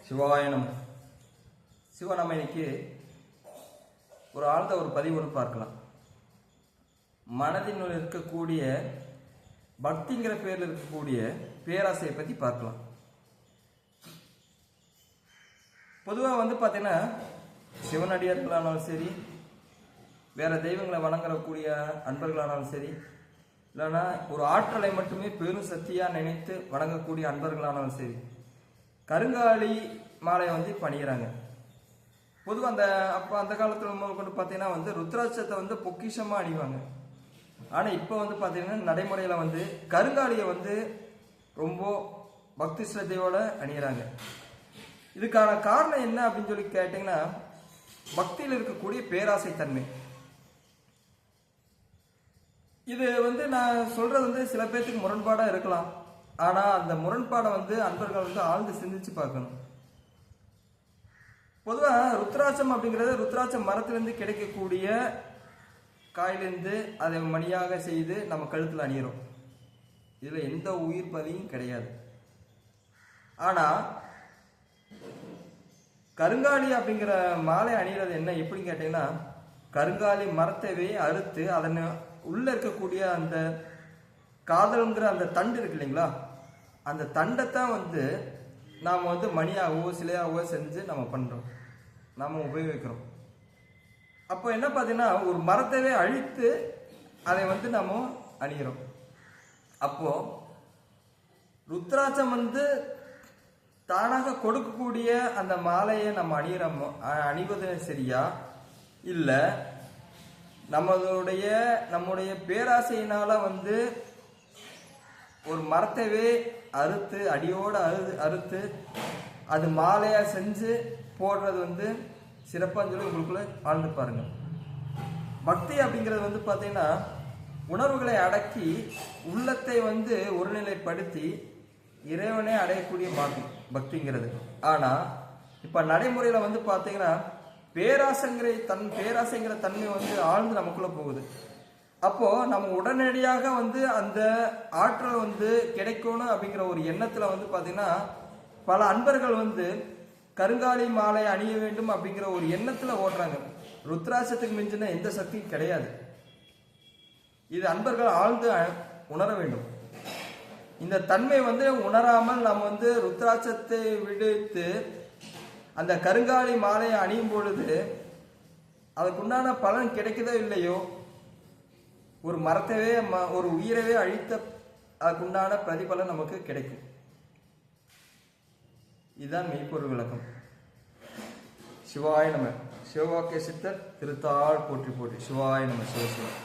சிவாய நம. நம்ம இன்னைக்கு ஒரு ஆழ்ந்த ஒரு பதிவு பார்க்கலாம். மனதினுள் இருக்கக்கூடிய பக்திங்கிற பேரில் இருக்கக்கூடிய பேராசையை பற்றி பார்க்கலாம். பொதுவாக பார்த்தீங்கன்னா சிவனடியார்களானாலும் சரி, வேற தெய்வங்களை வணங்கக்கூடிய அன்பர்களானாலும் சரி, இல்லைன்னா ஒரு ஆற்றலை மட்டுமே பெரும் சக்தியாக நினைத்து வணங்கக்கூடிய அன்பர்களானாலும் சரி, கருங்காலி மாலையை பணிகிறாங்க. பொதுவாக அந்த காலத்தில் கொண்டு பார்த்தீங்கன்னா ருத்ராட்சத்தை பொக்கிஷமாக அணிவாங்க. ஆனால் இப்போ பார்த்தீங்கன்னா நடைமுறையில் கருங்காலியை ரொம்ப பக்தி ஸ்ரத்தையோடு அணிகிறாங்க. இதுக்கான காரணம் என்ன அப்படின்னு சொல்லி கேட்டிங்கன்னா, பக்தியில் இருக்கக்கூடிய பேராசை தன்மை. இது நான் சொல்றது சில பேர்த்துக்கு முரண்பாடாக இருக்கலாம். ஆனால் அந்த முரண்பாடை அன்பர்கள் ஆழ்ந்து சிந்திச்சு பார்க்கணும். பொதுவாக ருத்ராட்சம் அப்படிங்கிறது ருத்ராட்ச மரத்திலிருந்து கிடைக்கக்கூடிய காயிலிருந்து அதை மணியாக செய்து நம்ம கழுத்தில் அணிகிறோம். இதில் எந்த உயிர் பதியும் கிடையாது. ஆனால் கருங்காலி அப்படிங்கிற மாலை அணிகிறது என்ன எப்படின்னு கேட்டீங்கன்னா, கருங்காலி மரத்தைவே அறுத்து அதன் உள்ள இருக்கக்கூடிய அந்த காதல்ங்கிற அந்த தண்டு இருக்கு இல்லைங்களா, அந்த தண்டைத்தான் நாம் மணியாகவோ சிலையாகவோ செஞ்சு நம்ம பண்ணுறோம், நாம் உபயோகிக்கிறோம். அப்போ என்ன பார்த்தீங்கன்னா, ஒரு மரத்தைவே அழித்து அதை நம்ம அணிகிறோம். அப்போ ருத்ராட்சம் தானாக கொடுக்கக்கூடிய அந்த மாலையை நம்ம அணிவது சரியா, இல்லை நம்முடைய பேராசையினால ஒரு மரத்தைவே அறுத்து அடியோடு அறுத்து அது மாலையா செஞ்சு போடுறது சிறப்பாக சொல்லி உங்களுக்குள்ள ஆழ்ந்து பாருங்க. பக்தி அப்படிங்கிறது பார்த்தீங்கன்னா, உணர்வுகளை அடக்கி உள்ளத்தை ஒருநிலைப்படுத்தி இறைவனே அடையக்கூடிய பக்திங்கிறது. ஆனால் இப்போ நடைமுறையில் பார்த்தீங்கன்னா பேராசைங்கிற தன்மை ஆழ்ந்து நமக்குள்ள போகுது. அப்போ நம்ம உடனடியாக அந்த ஆற்றல் கிடைக்கணும் அப்படிங்கிற ஒரு எண்ணத்துல பார்த்தீங்கன்னா, பல அன்பர்கள் கருங்காலி மாலை அணிய வேண்டும் அப்படிங்கிற ஒரு எண்ணத்துல ஓடுறாங்க. ருத்ராட்சத்துக்கு மிஞ்சின எந்த சக்தியும் கிடையாது. இது அன்பர்கள் ஆழ்ந்து உணர வேண்டும். இந்த தன்மை உணராமல் நாம் ருத்ராட்சத்தை விடுத்து அந்த கருங்காலி மாலையை அணியும் பொழுது அதுக்குண்டான பலன் கிடைக்குதோ இல்லையோ, ஒரு மரத்தைவே ஒரு உயிரவே அழித்த அதுக்குண்டான பிரதிபலன் நமக்கு கிடைக்கும். இதுதான் மெய்ப்பொருள் விளக்கம். சிவாய நம. சிவவாக்கிய சித்தர் திருத்தாள் போற்றி போற்றி. சிவாய நம. சிவசிவம்.